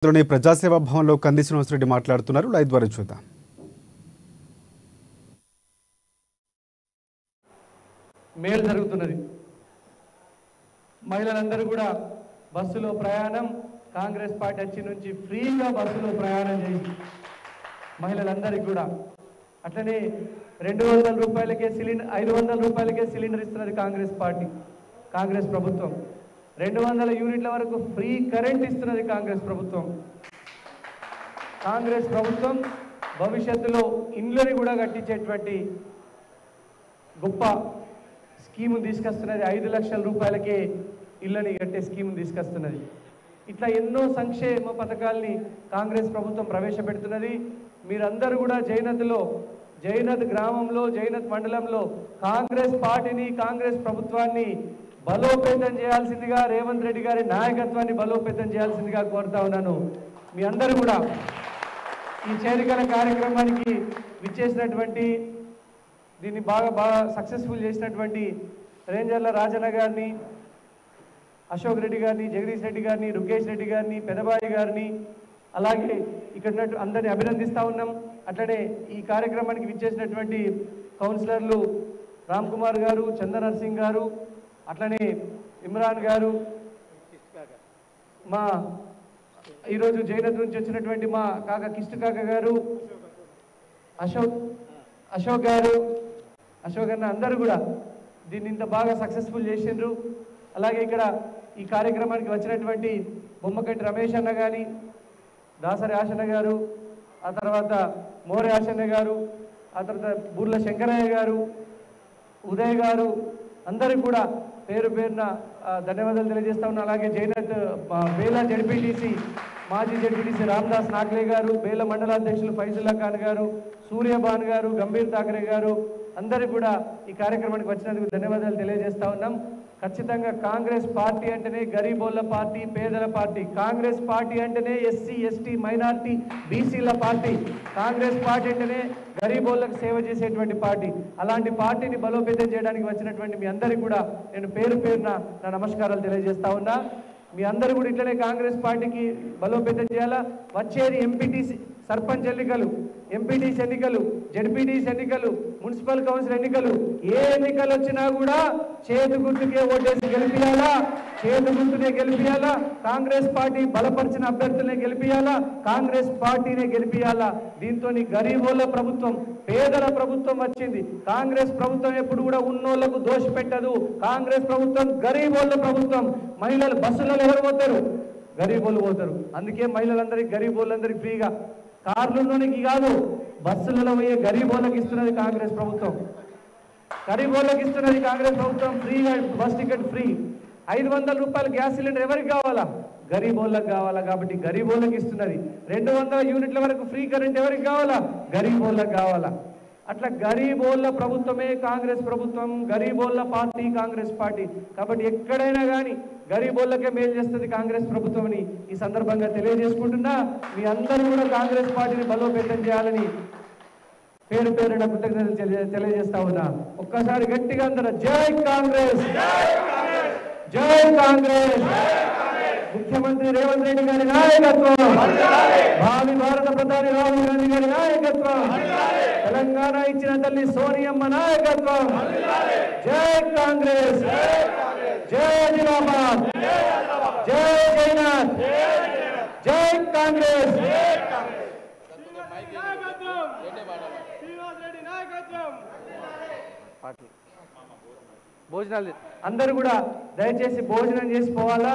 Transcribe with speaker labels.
Speaker 1: ప్రజాసేవ భవన్లో కంది శ్రీనివాసరెడ్డి మాట్లాడుతున్నారు. లైవ్ ద్వారా చూద్దాం.
Speaker 2: మేలు జరుగుతున్నది. మహిళలందరూ కూడా బస్సులో ప్రయాణం కాంగ్రెస్ పార్టీ వచ్చి నుంచి ఫ్రీగా బస్సులో ప్రయాణం చేసి మహిళలందరికీ కూడా అట్లనే 200 రూపాయలకే సిలిండర్ 500 రూపాయలకే సిలిండర్ ఇస్తున్నది కాంగ్రెస్ పార్టీ, కాంగ్రెస్ ప్రభుత్వం. 200 యూనిట్ల వరకు ఫ్రీ కరెంట్ ఇస్తున్నది కాంగ్రెస్ ప్రభుత్వం. కాంగ్రెస్ ప్రభుత్వం భవిష్యత్తులో ఇండ్లని కూడా కట్టించేటువంటి గొప్ప స్కీము తీసుకొస్తున్నది. 5 లక్షల రూపాయలకే ఇళ్ళని కట్టే స్కీము తీసుకొస్తున్నది. ఇట్లా ఎన్నో సంక్షేమ పథకాల్ని కాంగ్రెస్ ప్రభుత్వం ప్రవేశపెడుతున్నది. మీరందరూ కూడా జైనత్ గ్రామంలో జైనత్ మండలంలో కాంగ్రెస్ పార్టీని కాంగ్రెస్ ప్రభుత్వాన్ని బలోపేతం చేయాల్సిందిగా, రేవంత్ రెడ్డి గారి నాయకత్వాన్ని బలోపేతం చేయాల్సిందిగా కోరుతా ఉన్నాను. మీ అందరూ కూడా ఈ చేరికల కార్యక్రమానికి విచ్చేసినటువంటి, దీన్ని బాగా సక్సెస్ఫుల్ చేసినటువంటి రేంజర్ల రాజన్న గారిని, అశోక్ రెడ్డి గారిని, జగదీష్ రెడ్డి గారిని, రుకేష్ రెడ్డి గారిని, పెదబాయి గారిని, అలాగే ఇక్కడ అందరినీ అభినందిస్తూ ఉన్నాం. అట్లనే ఈ కార్యక్రమానికి విచ్చేసినటువంటి కౌన్సిలర్లు రామ్ కుమార్ గారు, చంద్రనరసింగ్ గారు, అట్లనే ఇమ్రాన్ గారు, మా ఈరోజు జైనత్ నుంచి వచ్చినటువంటి మా కాక కిష్టు కాక గారు, అశోక్ గారు, అశోక్ అన్న అందరూ కూడా దీన్ని ఇంత బాగా సక్సెస్ఫుల్ చేసిండ్రు. అలాగే ఇక్కడ ఈ కార్యక్రమానికి వచ్చినటువంటి బొమ్మకంటి రమేష్ అన్న కానీ, దాసరి ఆశన్న గారు, ఆ తర్వాత మోరే ఆశన్న గారు, ఆ తర్వాత బూర్ల శంకరయ్య గారు, ఉదయ్ గారు, అందరికీ కూడా పేరు పేరున ధన్యవాదాలు తెలియజేస్తా ఉన్నా. అలాగే జైనత్ బేలా జడ్పీటీసీ మాజీ జడ్పీటీసీ రామదాస్ నాగ్లే గారు, బేల మండలాధ్యక్షులు ఫైజుల్లా ఖాన్ గారు, సూర్యబాన్ గారు, గంభీర్ ఠాకరే గారు, అందరికీ కూడా ఈ కార్యక్రమానికి వచ్చినందుకు ధన్యవాదాలు తెలియజేస్తా ఉన్నాం. ఖచ్చితంగా కాంగ్రెస్ పార్టీ అంటేనే గరీబోళ్ళ పార్టీ, పేదల పార్టీ. కాంగ్రెస్ పార్టీ అంటేనే ఎస్సీ ఎస్టీ మైనార్టీ బీసీల పార్టీ. కాంగ్రెస్ పార్టీ అంటేనే గరీబోళ్ళకు సేవ చేసేటువంటి పార్టీ. అలాంటి పార్టీని బలోపేతం చేయడానికి వచ్చినటువంటి మీ అందరికీ కూడా నేను పేరు పేరున నా నమస్కారాలు తెలియజేస్తా ఉన్నా. మీ అందరూ కూడా ఇట్లనే కాంగ్రెస్ పార్టీకి బలోపేతం చేయాలా. వచ్చేది ఎంపీటీసీ సర్పంచ్ ఎన్నికలు, ఎంపీటీసీ ఎన్నికలు, జడ్పీటీసీ ఎన్నికలు, మున్సిపల్ కౌన్సిల్ ఎన్నికలు, ఏ ఎన్నికలు వచ్చినా కూడా చేతు గుర్తుకే ఓటేసి గెలిపియాలా, చేతు గుర్తునే గెలిపియాలా, కాంగ్రెస్ పార్టీ బలపరిచిన అభ్యర్థులనే గెలిపియాలా, కాంగ్రెస్ పార్టీనే గెలిపియాలా. దీంతో గరీబోళ్ళ ప్రభుత్వం, పేదల ప్రభుత్వం వచ్చింది. కాంగ్రెస్ ప్రభుత్వం ఎప్పుడు కూడా ఉన్నోళ్లకు దోష పెట్టదు. కాంగ్రెస్ ప్రభుత్వం గరీబోళ్ళ ప్రభుత్వం. మహిళలు బస్సులలో ఎవరు పోతారు? గరీబోళ్ళు పోతారు. అందుకే మహిళలందరికీ, గరీబోళ్ళందరికీ ఫ్రీగా కార్లలోనికి కాదు, బస్సులలో పోయే గరీబోళ్ళకి ఇస్తున్నది కాంగ్రెస్ ప్రభుత్వం. గరీబోళ్ళకి ఇస్తున్నది కాంగ్రెస్ ప్రభుత్వం. ఫ్రీగా బస్ టికెట్ ఫ్రీ. 500 రూపాయల గ్యాస్ సిలిండర్ ఎవరికి కావాలా? గరీబోళ్ళకి కావాలా. కాబట్టి గరీబోళ్ళకి ఇస్తున్నది. 200 యూనిట్ల వరకు ఫ్రీ కరెంట్ ఎవరికి కావాలా? గరీబోళ్ళకి కావాలా. అట్లా గరీబోళ్ళ ప్రభుత్వమే కాంగ్రెస్ ప్రభుత్వం, గరీబోళ్ళ పార్టీ కాంగ్రెస్ పార్టీ. కాబట్టి ఎక్కడైనా కానీ గరీబోళ్ళకే మేలు చేస్తుంది కాంగ్రెస్ ప్రభుత్వం అని ఈ సందర్భంగా తెలియజేసుకుంటున్నా. మీ అందరూ కూడా కాంగ్రెస్ పార్టీని బలోపేతం చేయాలని పేరు పేరున కృతజ్ఞతలు తెలియజేస్తా ఉన్నా. ఒక్కసారి గట్టిగా అందరూ జై కాంగ్రెస్, జై కాంగ్రెస్. ముఖ్యమంత్రి రేవంత్ రెడ్డి గారి నాయకత్వం, భావి భారత ప్రధాని రాహుల్ గాంధీ గారి నాయకత్వం, తెలంగాణ ఇచ్చిన తల్లి సోనియమ్మ నాయకత్వం. జై కాంగ్రెస్, జై ఆదిలాబాద్, జై జైనాథ్, జై కాంగ్రెస్. భోజనాలు అందరూ కూడా దయచేసి భోజనం చేసి పోవాలా.